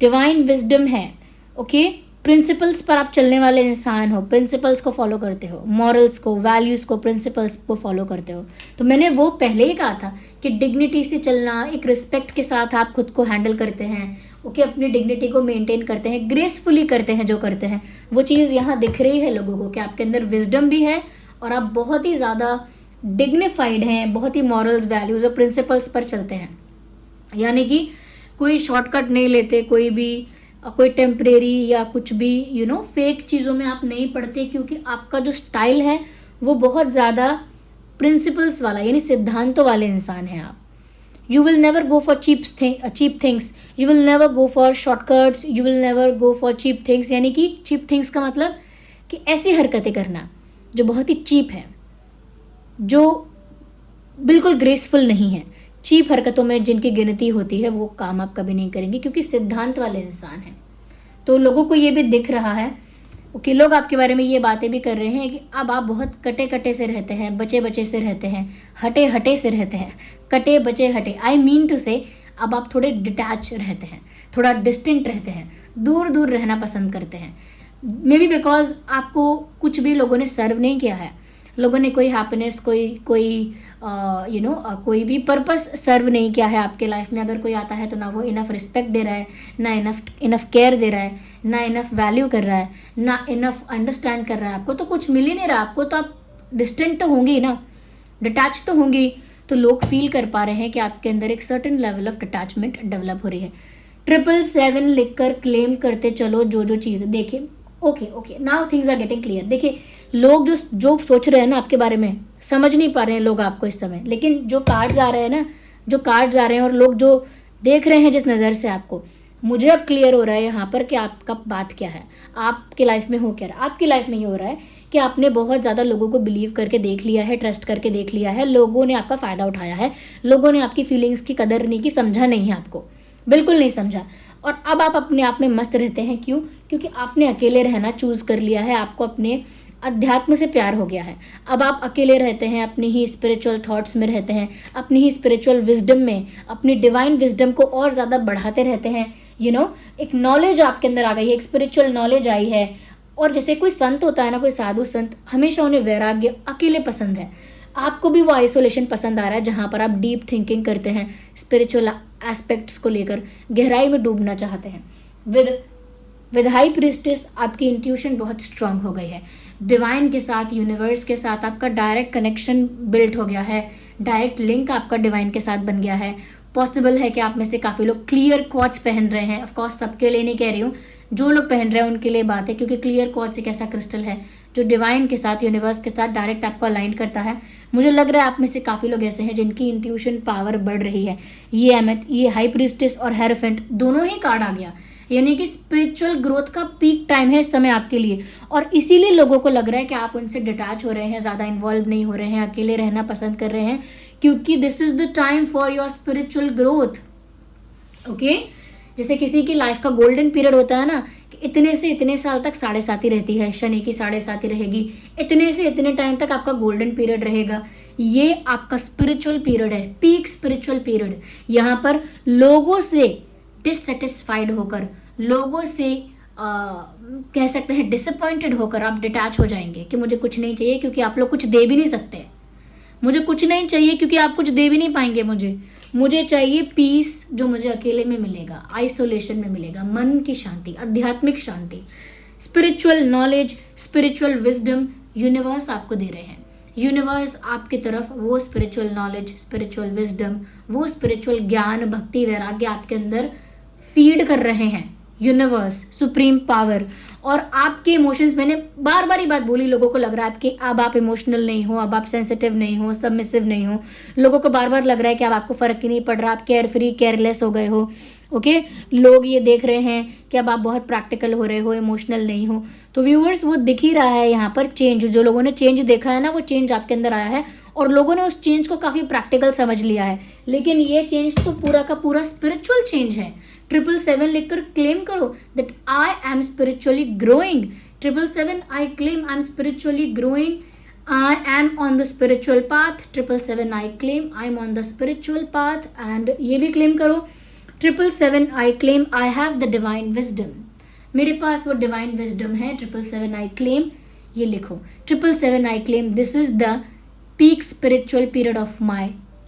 डिवाइन विजडम है, ओके प्रिंसिपल्स पर आप चलने वाले इंसान हो, प्रिंसिपल्स को फॉलो करते हो, मॉरल्स को, वैल्यूज़ को, प्रिंसिपल्स को फॉलो करते हो। तो मैंने वो पहले ही कहा था कि डिग्निटी से चलना, एक रिस्पेक्ट के साथ आप खुद को हैंडल करते हैं, ओके अपनी डिग्निटी को मेंटेन करते हैं, ग्रेसफुली करते हैं जो करते हैं, वो चीज़ यहाँ दिख रही है लोगों को कि आपके अंदर विजडम भी है और आप बहुत ही ज़्यादा डिग्निफाइड हैं, बहुत ही मॉरल्स, वैल्यूज़ और प्रिंसिपल्स पर चलते हैं। यानी कि कोई शॉर्टकट नहीं लेते, कोई टेम्परेरी या कुछ भी फेक चीज़ों में आप नहीं पड़ते, क्योंकि आपका जो स्टाइल है वो बहुत ज़्यादा प्रिंसिपल्स वाला, यानी सिद्धांतों वाले इंसान हैं आप। You will never go for cheap things, you will never go for shortcuts, you will never go for cheap things. यानी कि चीप थिंग्स का मतलब कि ऐसी हरकतें करना जो बहुत ही चीप है, जो बिल्कुल ग्रेसफुल नहीं है। चीप हरकतों में जिनकी गिनती होती है वो काम आप कभी नहीं करेंगे, क्योंकि सिद्धांत वाले इंसान हैं। तो लोगों को ये भी दिख रहा है, ओके लोग आपके बारे में ये बातें भी कर रहे हैं कि अब आप बहुत कटे कटे से रहते हैं, बचे बचे से रहते हैं, हटे हटे से रहते हैं, कटे बचे हटे। आई मीन टू से अब आप थोड़े डिटैच रहते हैं, थोड़ा डिस्टेंट रहते हैं, दूर दूर रहना पसंद करते हैं। मे बी बिकॉज आपको कुछ भी लोगों ने सर्व नहीं किया है, लोगों ने कोई हैप्पीनेस, कोई भी पर्पस सर्व नहीं किया है आपके लाइफ में। अगर कोई आता है तो ना वो इनफ रिस्पेक्ट दे रहा है, ना इनफ केयर दे रहा है, ना इनफ वैल्यू कर रहा है, ना इनफ अंडरस्टैंड कर रहा है आपको, तो कुछ मिल ही नहीं रहा आपको, तो आप डिस्टेंट तो होंगे ही ना, डिटैच तो होंगी। तो लोग फील कर पा रहे हैं कि आपके अंदर एक certain level of detachment develop हो रही है। 777 लिखकर क्लेम करते चलो जो चीज़ें। देखिए okay now things are getting clear. देखिए लोग जो सोच रहे हैं ना आपके बारे में, समझ नहीं पा रहे हैं लोग आपको इस समय, लेकिन जो कार्ड्स आ रहे हैं ना, जो कार्ड्स आ रहे हैं और लोग जो देख रहे हैं जिस नज़र से आपको, मुझे अब क्लियर हो रहा है यहाँ पर कि आपका बात क्या है, आपके लाइफ में हो क्या रहा है। आपकी लाइफ में ये हो रहा है कि आपने बहुत ज़्यादा लोगों को बिलीव करके देख लिया है, ट्रस्ट करके देख लिया है, लोगों ने आपका फ़ायदा उठाया है, लोगों ने आपकी फीलिंग्स की कदर नहीं की, समझा नहीं है आपको, बिल्कुल नहीं समझा। और अब आप अपने आप में मस्त रहते हैं। क्यों? क्योंकि आपने अकेले रहना चूज़ कर लिया है, आपको अपने अध्यात्म से प्यार हो गया है। अब आप अकेले रहते हैं, अपनी ही स्पिरिचुअल थॉट्स में रहते हैं, अपनी ही स्पिरिचुअल विजडम में, अपनी डिवाइन विजडम को और ज़्यादा बढ़ाते रहते हैं। एक नॉलेज आपके अंदर आ गई है, एक स्पिरिचुअल नॉलेज आई है। और जैसे कोई संत होता है ना, कोई साधु संत, हमेशा उन्हें वैराग्य, अकेले पसंद है। आपको भी वो आइसोलेशन पसंद आ रहा है जहाँ पर आप डीप थिंकिंग करते हैं, स्पिरिचुअल एस्पेक्ट्स को लेकर गहराई में डूबना चाहते हैं। विद हाई प्रीस्टेस आपकी इंट्यूशन बहुत स्ट्रांग हो गई है, डिवाइन के साथ, यूनिवर्स के साथ आपका डायरेक्ट कनेक्शन बिल्ड हो गया है, डायरेक्ट लिंक आपका डिवाइन के साथ बन गया है। पॉसिबल है कि आप में से काफ़ी लोग क्लियर क्वार्ट्ज पहन रहे हैं। ऑफकोर्स सबके लिए नहीं कह रही हूँ, जो लोग पहन रहे हैं उनके लिए बात है, क्योंकि क्लियर क्वार्ट्ज एक ऐसा क्रिस्टल है जो डिवाइन के साथ, यूनिवर्स के साथ डायरेक्ट आपको अलाइन करता है। मुझे लग रहा है आप में से काफ़ी लोग ऐसे हैं जिनकी इंट्यूशन पावर बढ़ रही है। ये हाई प्रीस्टेस और हेरोफेंट दोनों ही कार्ड आ गया, यानी कि स्पिरिचुअल ग्रोथ का पीक टाइम है इस समय आपके लिए। और इसीलिए लोगों को लग रहा है कि आप उनसे डिटैच हो रहे हैं, ज़्यादा इन्वॉल्व नहीं हो रहे हैं, अकेले रहना पसंद कर रहे हैं, क्योंकि this is the time for your spiritual growth. Okay, जैसे किसी की लाइफ का गोल्डन पीरियड होता है ना, कि इतने से इतने साल तक 7.5 रहती है, शनि की 7.5 रहेगी, इतने से इतने टाइम तक आपका गोल्डन पीरियड रहेगा। ये आपका स्पिरिचुअल पीरियड है, पीक स्पिरिचुअल पीरियड। यहाँ पर लोगों से डिससेटिस्फाइड होकर, लोगों से कह सकते हैं डिसअपॉइंटेड होकर आप डिटैच हो जाएंगे कि मुझे कुछ नहीं चाहिए, क्योंकि आप लोग कुछ दे भी नहीं सकते। मुझे कुछ नहीं चाहिए क्योंकि आप कुछ दे भी नहीं पाएंगे। मुझे चाहिए पीस, जो मुझे अकेले में मिलेगा, आइसोलेशन में मिलेगा, मन की शांति, आध्यात्मिक शांति, spiritual knowledge, spiritual wisdom universe आपको दे रहे हैं। यूनिवर्स आपकी तरफ वो स्पिरिचुअल नॉलेज, स्पिरिचुअल विजडम, वो स्पिरिचुअल ज्ञान, भक्ति, वैराग्य आपके अंदर फीड कर रहे हैं। Universe, supreme power. और आपके इमोशंस, मैंने बार बार ही बात बोली, लोगों को लग रहा है कि अब आप इमोशनल नहीं हो, अब आप सेंसिटिव नहीं हो, सबमिसिव नहीं हो। लोगों को बार बार लग रहा है कि अब आपको फ़र्क ही नहीं पड़ रहा, आप केयर फ्री केयरलेस हो गए हो। ओके, लोग ये देख रहे हैं कि अब आप बहुत प्रैक्टिकल हो रहे हो, इमोशनल नहीं हो। तो व्यूअर्स, वो दिख ही रहा है यहाँ पर चेंज। जो लोगों ने चेंज देखा है ना, वो चेंज आपके अंदर आया है और लोगों ने उस चेंज को काफ़ी प्रैक्टिकल समझ लिया है। लेकिन ये चेंज तो पूरा का पूरा स्पिरिचुअल चेंज है। 777 लिखकर क्लेम करो that I am spiritually growing. 777 I claim I M spiritually growing, I am on the spiritual path। 777 I claim I am on the spiritual path। and ये भी claim करो 777 I claim I have the divine wisdom। मेरे पास वो divine wisdom है। 777 I claim, ये लिखो 777 I claim this is the peak spiritual period of my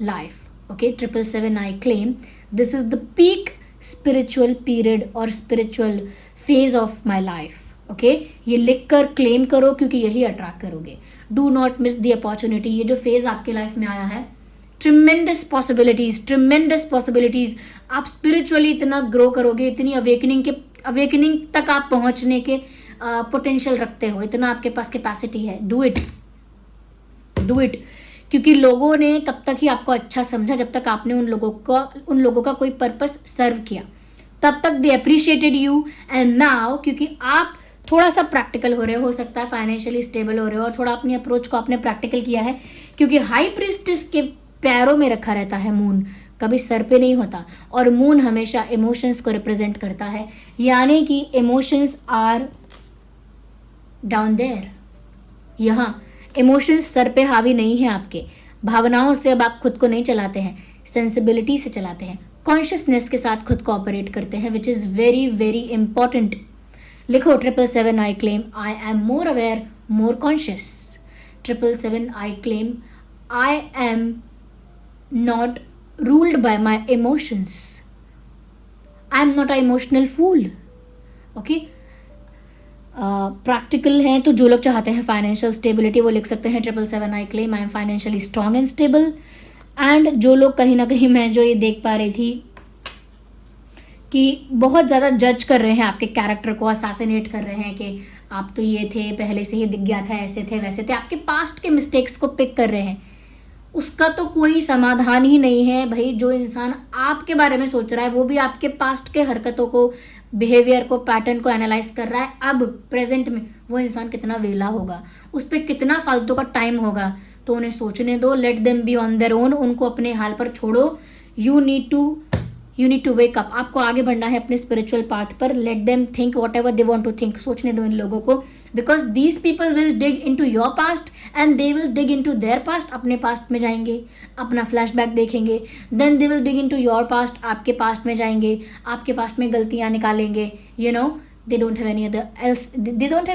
life। okay, 777 I claim this is the peak spiritual period और spiritual phase of my life। Okay, ये लिख कर claim करो क्योंकि यही अट्रैक्ट करोगे। Do not miss the opportunity. ये जो फेज आपके लाइफ में आया है, ट्रिमेंडस पॉसिबिलिटीज। आप स्पिरिचुअली इतना ग्रो करोगे, इतनी अवेकनिंग तक आप पहुंचने के पोटेंशियल रखते हो, इतना आपके पास कैपेसिटी है। Do it. क्योंकि लोगों ने तब तक ही आपको अच्छा समझा जब तक आपने उन लोगों का कोई पर्पस सर्व किया, तब तक दे अप्रिशिएटेड यू। एंड नाउ क्योंकि आप थोड़ा सा प्रैक्टिकल हो सकता है फाइनेंशियली स्टेबल हो रहे हो और थोड़ा अपनी अप्रोच को आपने प्रैक्टिकल किया है, क्योंकि हाई प्रीस्टिस के पैरों में रखा रहता है मून, कभी सर पे नहीं होता। और मून हमेशा इमोशंस को रिप्रेजेंट करता है, यानी कि इमोशंस आर डाउन देयर। यहाँ इमोशंस सर पे हावी नहीं है आपके। भावनाओं से अब आप खुद को नहीं चलाते हैं, सेंसिबिलिटी से चलाते हैं, कॉन्शियसनेस के साथ खुद को ऑपरेट करते हैं, which is very very important. लिखो 777 I claim I am more aware, more conscious। 777 I claim I am not ruled by my emotions। I am not an emotional fool। Okay, practical हैं तो जो लोग चाहते हैं financial stability वो लिख सकते हैं 777 I claim I am financially strong and stable। And जो लोग कहीं ना कहीं, मैं जो ये देख पा रही थी कि बहुत ज़्यादा जज कर रहे हैं आपके कैरेक्टर को, असैसिनेट कर रहे हैं कि आप तो ये थे, पहले से ही दिख गया था, ऐसे थे वैसे थे, आपके पास्ट के मिस्टेक्स को पिक कर रहे हैं, उसका तो कोई समाधान ही नहीं है भाई। जो इंसान आपके बारे में सोच रहा है वो भी आपके पास्ट के हरकतों को, बिहेवियर को, पैटर्न को एनालाइज कर रहा है अब प्रेजेंट में, वो इंसान कितना वेला होगा, उस पर कितना फालतू का टाइम होगा। तो उन्हें सोचने दो, let them be on their own, उनको अपने हाल पर छोड़ो। You need to wake up. आपको आगे बढ़ना है अपने स्पिरिचुअल पाथ पर। Let them think whatever they want to think. सोचने दो इन लोगों को, because these people will dig into your past and they will dig into their past. अपने पास्ट में जाएंगे, अपना फ्लैशबैक देखेंगे, then they will dig into your past, आपके पास्ट में जाएंगे, आपके पास्ट में गलतियाँ निकालेंगे। You know, they don't have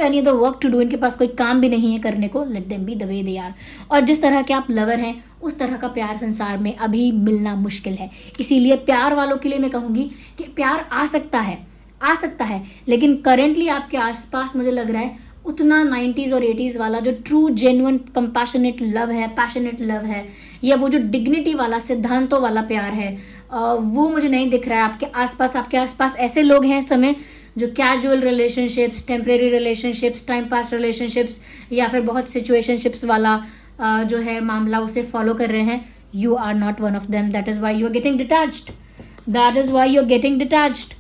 any other work to do। इनके पास कोई काम भी नहीं है करने को। let them be the way they are। और जिस तरह के आप लवर हैं उस तरह का प्यार संसार में अभी मिलना मुश्किल है। इसीलिए प्यार वालों के लिए मैं कहूँगी कि प्यार आ सकता है, लेकिन करेंटली आपके आसपास मुझे लग रहा है उतना 90s और 80s वाला जो ट्रू जेन्युइन कंपैशनेट लव है, पैशनेट लव है, या वो जो डिग्निटी वाला, सिद्धांतों वाला प्यार है, वो मुझे नहीं दिख रहा है आपके आसपास। आपके आसपास ऐसे लोग हैं इस समय जो casual relationships, temporary relationships, time pass relationships या फिर बहुत सिचुएशनशिप्स वाला जो है मामला उसे फॉलो कर रहे हैं। You are not one of them, that is why you are getting detached.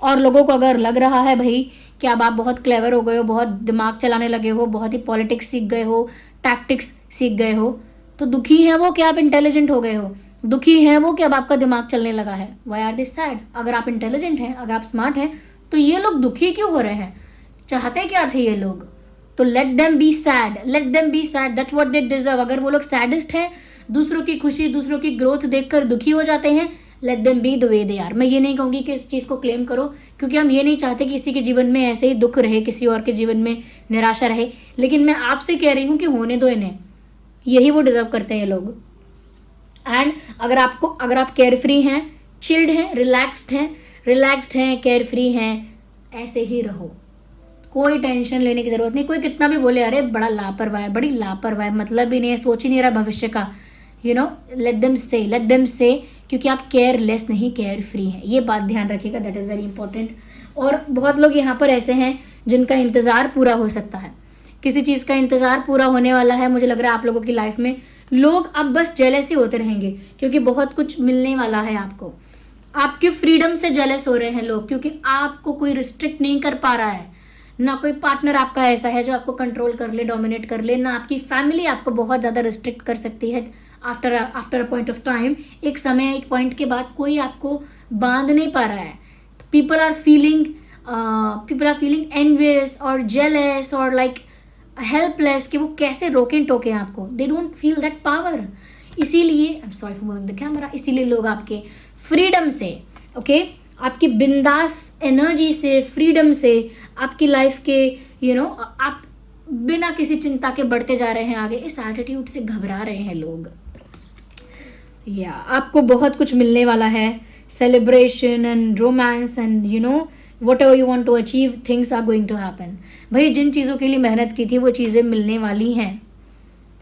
और लोगों को अगर लग रहा है भाई कि अब आप बहुत क्लेवर हो गए हो, बहुत दिमाग चलाने लगे हो, बहुत ही पॉलिटिक्स सीख गए हो, टैक्टिक्स सीख गए हो, तो दुखी है वो कि आप इंटेलिजेंट हो गए हो, दुखी है वो कि अब आपका दिमाग चलने लगा है। Why are they sad? अगर आप इंटेलिजेंट हैं, अगर आप स्मार्ट हैं, तो ये लोग दुखी क्यों हो रहे हैं? चाहते क्या थे ये लोग? तो late them be sad, that's what they deserve. अगर वो लोग सैडिस्ट हैं, दूसरों की खुशी, दूसरों की ग्रोथ देखकर दुखी हो जाते हैं, let them be the way they are. मैं ये नहीं कहूँगी कि इस चीज़ को क्लेम करो, क्योंकि हम ये नहीं चाहते कि किसी के जीवन में ऐसे ही दुख रहे, किसी और के जीवन में निराशा रहे, लेकिन मैं आपसे कह रही हूँ कि होने दो इन्हें, यही वो डिजर्व करते हैं ये लोग। एंड अगर आप केयर फ्री हैं, चिल्ड हैं, रिलैक्स्ड हैं, केयर फ्री हैं, ऐसे ही रहो, कोई टेंशन लेने की जरूरत नहीं। कोई कितना भी बोले अरे बड़ा लापरवाह है, बड़ी लापरवाह है, मतलब ही नहीं है, सोच ही नहीं रहा भविष्य का, यू नो, लेट देम से, क्योंकि आप केयरलेस नहीं, केयर फ्री हैं। ये बात ध्यान रखिएगा, दैट इज़ वेरी इंपॉर्टेंट। और बहुत लोग यहाँ पर ऐसे हैं जिनका इंतज़ार पूरा हो सकता है, किसी चीज़ का इंतज़ार पूरा होने वाला है। मुझे लग रहा है आप लोगों की लाइफ में लोग अब बस जेलस ही होते रहेंगे, क्योंकि बहुत कुछ मिलने वाला है आपको। आपके फ्रीडम से जेलस हो रहे हैं लोग, क्योंकि आपको कोई रिस्ट्रिक्ट नहीं कर पा रहा है। ना कोई पार्टनर आपका ऐसा है जो आपको कंट्रोल कर ले, डोमिनेट कर ले, ना आपकी फैमिली आपको बहुत ज़्यादा रिस्ट्रिक्ट कर सकती है। After a point of time, एक समय, एक पॉइंट के बाद कोई आपको बांध नहीं पा रहा है। पीपल आर फीलिंग एनवियस और जेलस और लाइक हेल्पलेस कि वो कैसे रोकें टोकें आपको। They don't feel that power. इसीलिए I am sorry for moving the camera, इसीलिए लोग आपके फ्रीडम से, ओके, आपकी बिंदास एनर्जी से, फ्रीडम से, आपकी लाइफ के आप बिना किसी चिंता के बढ़ते जा रहे हैं आगे। इस एटीट्यूड से घबरा रहे हैं लोग। आपको बहुत कुछ मिलने वाला है। Celebration and romance and whatever you want to achieve, things are going to happen. भाई जिन चीज़ों के लिए मेहनत की थी वो चीज़ें मिलने वाली हैं,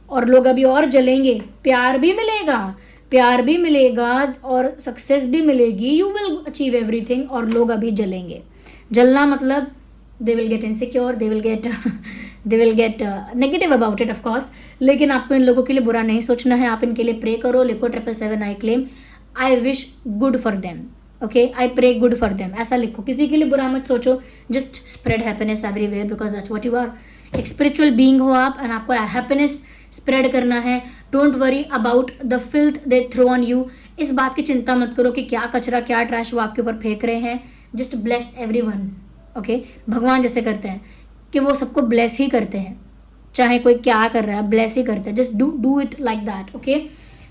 और लोग अभी और जलेंगे। प्यार भी मिलेगा और सक्सेस भी मिलेगी। यू विल अचीव एवरीथिंग, और लोग अभी जलेंगे। जलना मतलब they will get insecure, they will get negative about it, of course. लेकिन आपको इन लोगों के लिए बुरा नहीं सोचना है। आप इनके लिए प्रे करो, लिखो 777 I claim, I wish good for them, okay, I pray good for them, ऐसा लिखो। किसी के लिए बुरा मत सोचो, just spread happiness everywhere, because that's what you are. एक स्पिरिचुअल बीइंग हो आप, एंड आपको हैप्पीनेस स्प्रेड करना है। Don't worry about the filth they throw on you. इस बात की चिंता मत करो कि क्या कचरा, क्या ट्रैश वो आपके ऊपर फेंक रहे हैं। Just bless everyone, okay. भगवान जैसे करते हैं कि वो सबको ब्लेस ही करते हैं, चाहे कोई क्या कर रहा है, ब्लेस ही करते हैं। Just do it like that, okay.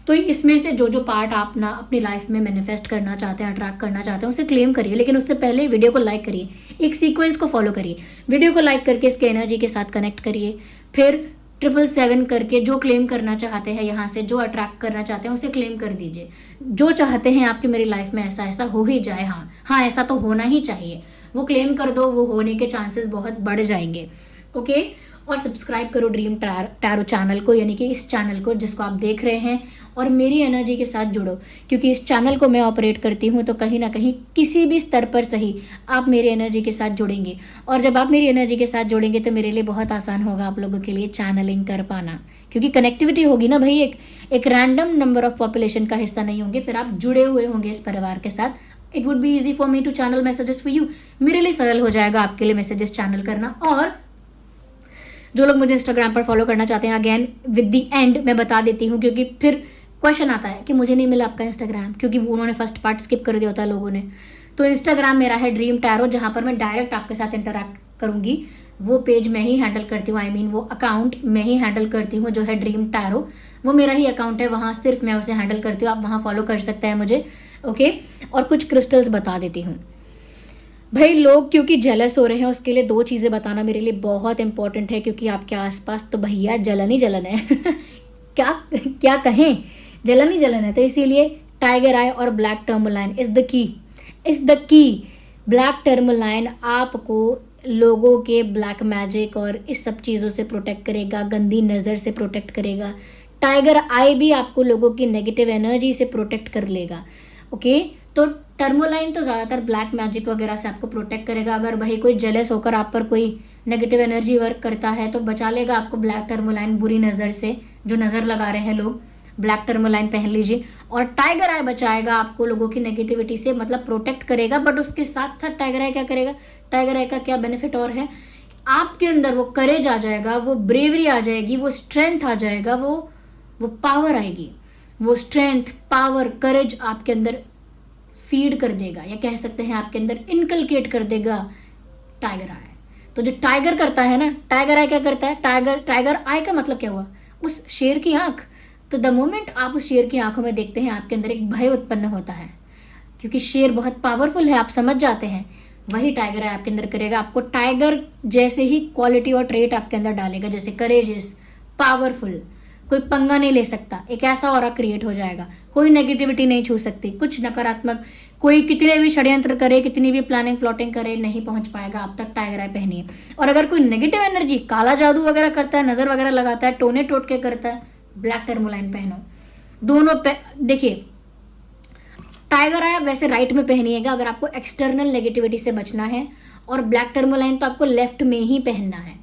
तो इसमें से जो पार्ट आप ना अपनी लाइफ में मैनिफेस्ट करना चाहते हैं, अट्रैक्ट करना चाहते हैं, उसे क्लेम करिए। लेकिन उससे पहले वीडियो को लाइक करिए, एक सीक्वेंस को फॉलो करिए। वीडियो को लाइक करके इसके एनर्जी के साथ कनेक्ट करिए, फिर 777 करके जो क्लेम करना चाहते हैं, यहाँ से जो अट्रैक्ट करना चाहते हैं उसे क्लेम कर दीजिए। जो चाहते हैं आपकी मेरी लाइफ में ऐसा ऐसा हो ही जाए, हाँ ऐसा तो होना ही चाहिए, वो क्लेम कर दो, वो होने के चांसेस बहुत बढ़ जाएंगे, ओके। और सब्सक्राइब करो ड्रीम टैरो चैनल को, यानी कि इस चैनल को जिसको आप देख रहे हैं, और मेरी एनर्जी के साथ जुड़ो, क्योंकि इस चैनल को मैं ऑपरेट करती हूँ तो कहीं ना कहीं किसी भी स्तर पर सही आप मेरी एनर्जी के साथ जुड़ेंगे। और जब आप मेरी एनर्जी के साथ जुड़ेंगे तो मेरे लिए बहुत आसान होगा आप लोगों के लिए चैनलिंग कर पाना, क्योंकि कनेक्टिविटी होगी ना भाई। एक रैंडम नंबर ऑफ पॉपुलेशन का हिस्सा नहीं होंगे, फिर आप जुड़े हुए होंगे इस परिवार के साथ। It would be easy for me to channel messages for you. मेरे लिए सरल हो जाएगा आपके लिए मैसेजेस चैनल करना। और जो लोग मुझे इंस्टाग्राम पर फॉलो करना चाहते हैं, अगेन विद द एंड मैं बता देती हूँ, क्योंकि फिर क्वेश्चन आता है कि मुझे नहीं मिला आपका इंस्टाग्राम, क्योंकि उन्होंने फर्स्ट पार्ट स्किप कर दिया होता है लोगों ने। तो इंस्टाग्राम मेरा है ड्रीम टैरो, जहाँ पर मैं डायरेक्ट आपके साथ इंटरैक्ट करूँगी। वो पेज मैं ही हैंडल करती हूँ, वो अकाउंट मैं ही हैंडल करती हूँ, जो है ड्रीम टैरो, वो मेरा ही अकाउंट है, वहाँ सिर्फ मैं उसे हैंडल करती हूँ। आप वहाँ फॉलो कर सकते हैं मुझे, ओके। और कुछ क्रिस्टल्स बता देती हूँ भाई। लोग क्योंकि जेलस हो रहे हैं, उसके लिए 2 चीज़ें बताना मेरे लिए बहुत इंपॉर्टेंट है, क्योंकि आपके आसपास तो भैया जलन ही जलन है क्या कहें, जलन ही जलन है। तो इसीलिए टाइगर आई और black tourmaline is the key. Black tourmaline आपको लोगों के ब्लैक मैजिक और इस सब चीज़ों से प्रोटेक्ट करेगा, गंदी नज़र से प्रोटेक्ट करेगा। टाइगर आई भी आपको लोगों की नेगेटिव एनर्जी से प्रोटेक्ट कर लेगा, ओके। तो टर्मोलाइन तो ज़्यादातर ब्लैक मैजिक वगैरह से आपको प्रोटेक्ट करेगा। अगर भाई कोई जेलस होकर आप पर कोई नेगेटिव एनर्जी वर्क करता है तो बचा लेगा आपको ब्लैक टर्मोलाइन बुरी नज़र से। जो नज़र लगा रहे हैं लोग, ब्लैक टर्मोलाइन पहन लीजिए। और टाइगर आई बचाएगा आपको लोगों की नेगेटिविटी से, मतलब प्रोटेक्ट करेगा। बट उसके साथ साथ टाइगर आई क्या करेगा, टाइगर आई का क्या बेनिफिट और है, आपके अंदर वो करेज आ जाएगा, वो ब्रेवरी आ जाएगी, वो स्ट्रेंथ आ जाएगा, वो पावर आएगी। वो स्ट्रेंथ, पावर, करेज आपके अंदर फीड कर देगा, या कह सकते हैं आपके अंदर इनकलकेट कर देगा टाइगर आई। तो जो टाइगर करता है ना, टाइगर आई क्या करता है, टाइगर आई का मतलब क्या हुआ, उस शेर की आंख। तो द मोमेंट आप उस शेर की आंखों में देखते हैं, आपके अंदर एक भय उत्पन्न होता है, क्योंकि शेर बहुत पावरफुल है, आप समझ जाते हैं। वही टाइगर आई आपके अंदर करेगा, आपको टाइगर जैसे ही क्वालिटी और ट्रेट आपके अंदर डालेगा, जैसे करेजियस, पावरफुल, कोई पंगा नहीं ले सकता, एक ऐसा ऑरा क्रिएट हो जाएगा। कोई नेगेटिविटी नहीं छू सकती, कुछ नकारात्मक, कोई कितने भी षड्यंत्र करे, कितनी भी प्लानिंग प्लॉटिंग करे, नहीं पहुंच पाएगा आप तक। टाइगर आई पहनिए। और अगर कोई नेगेटिव एनर्जी, काला जादू वगैरह करता है, नजर वगैरह लगाता है, टोने टोटके करता है, ब्लैक टर्मोलाइन पहनो। दोनों देखिए, टाइगर आई वैसे राइट में पहनिएगा अगर आपको एक्सटर्नल नेगेटिविटी से बचना है, और ब्लैक टर्मोलाइन तो आपको लेफ्ट में ही पहनना है।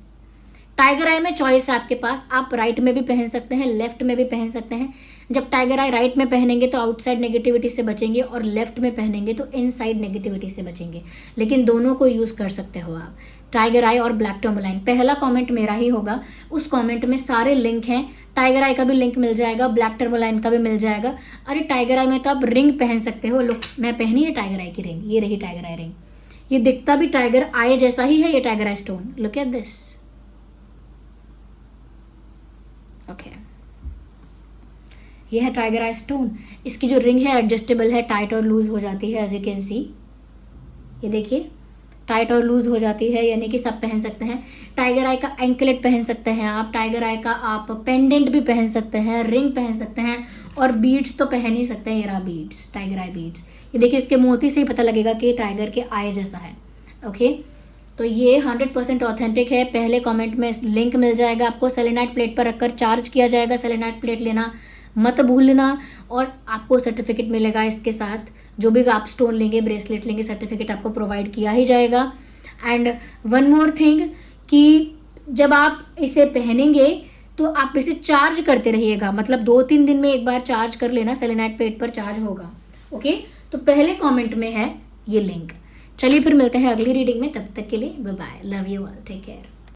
टाइगर आई में चॉइस है आपके पास, आप राइट में भी पहन सकते हैं, लेफ्ट में भी पहन सकते हैं। जब टाइगर आई राइट में पहनेंगे तो आउटसाइड नेगेटिविटी से बचेंगे, और लेफ्ट में पहनेंगे तो इनसाइड नेगेटिविटी से बचेंगे, लेकिन दोनों को यूज कर सकते हो आप, टाइगर आई और ब्लैक टर्मोलाइन। पहला कमेंट मेरा ही होगा, उस कमेंट में सारे लिंक हैं, टाइगर आई का भी लिंक मिल जाएगा, ब्लैक टर्मोलाइन का भी मिल जाएगा। अरे टाइगर आई में तो आप रिंग पहन सकते हो। लोग, मैं पहनी है टाइगर आई की रिंग, ये रही टाइगर आई रिंग, ये दिखता भी टाइगर आई जैसा ही है, ये tiger I stone, look at this. Okay, ये है टाइगर आई स्टोन। इसकी जो रिंग है एडजस्टेबल है, टाइट और लूज हो जाती है, एज यू कैन सी, ये देखिए टाइट और लूज हो जाती है, यानी कि सब पहन सकते हैं। टाइगर आई का एंकलेट पहन सकते हैं आप, टाइगर आई का आप पेंडेंट भी पहन सकते हैं, रिंग पहन सकते हैं, और बीड्स तो पहन ही सकते हैं। ये रहा बीड्स, टाइगर आई बीड्स, ये देखिए इसके मोती से ही पता लगेगा कि टाइगर के आई जैसा है। ओके, तो ये 100% ऑथेंटिक है। पहले कमेंट में लिंक मिल जाएगा आपको, सेलेनाइट प्लेट पर रखकर चार्ज किया जाएगा, सेलेनाइट प्लेट लेना मत भूलना, और आपको सर्टिफिकेट मिलेगा इसके साथ। जो भी आप स्टोन लेंगे, ब्रेसलेट लेंगे, सर्टिफिकेट आपको प्रोवाइड किया ही जाएगा। एंड वन मोर थिंग कि जब आप इसे पहनेंगे तो आप इसे चार्ज करते रहिएगा, मतलब 2-3 दिन में एक बार चार्ज कर लेना, सेलेनाइट प्लेट पर चार्ज होगा। ओके, तो पहले कमेंट में है ये लिंक। चलिए फिर मिलते हैं अगली रीडिंग में, तब तक के लिए bye bye, love you all, take care.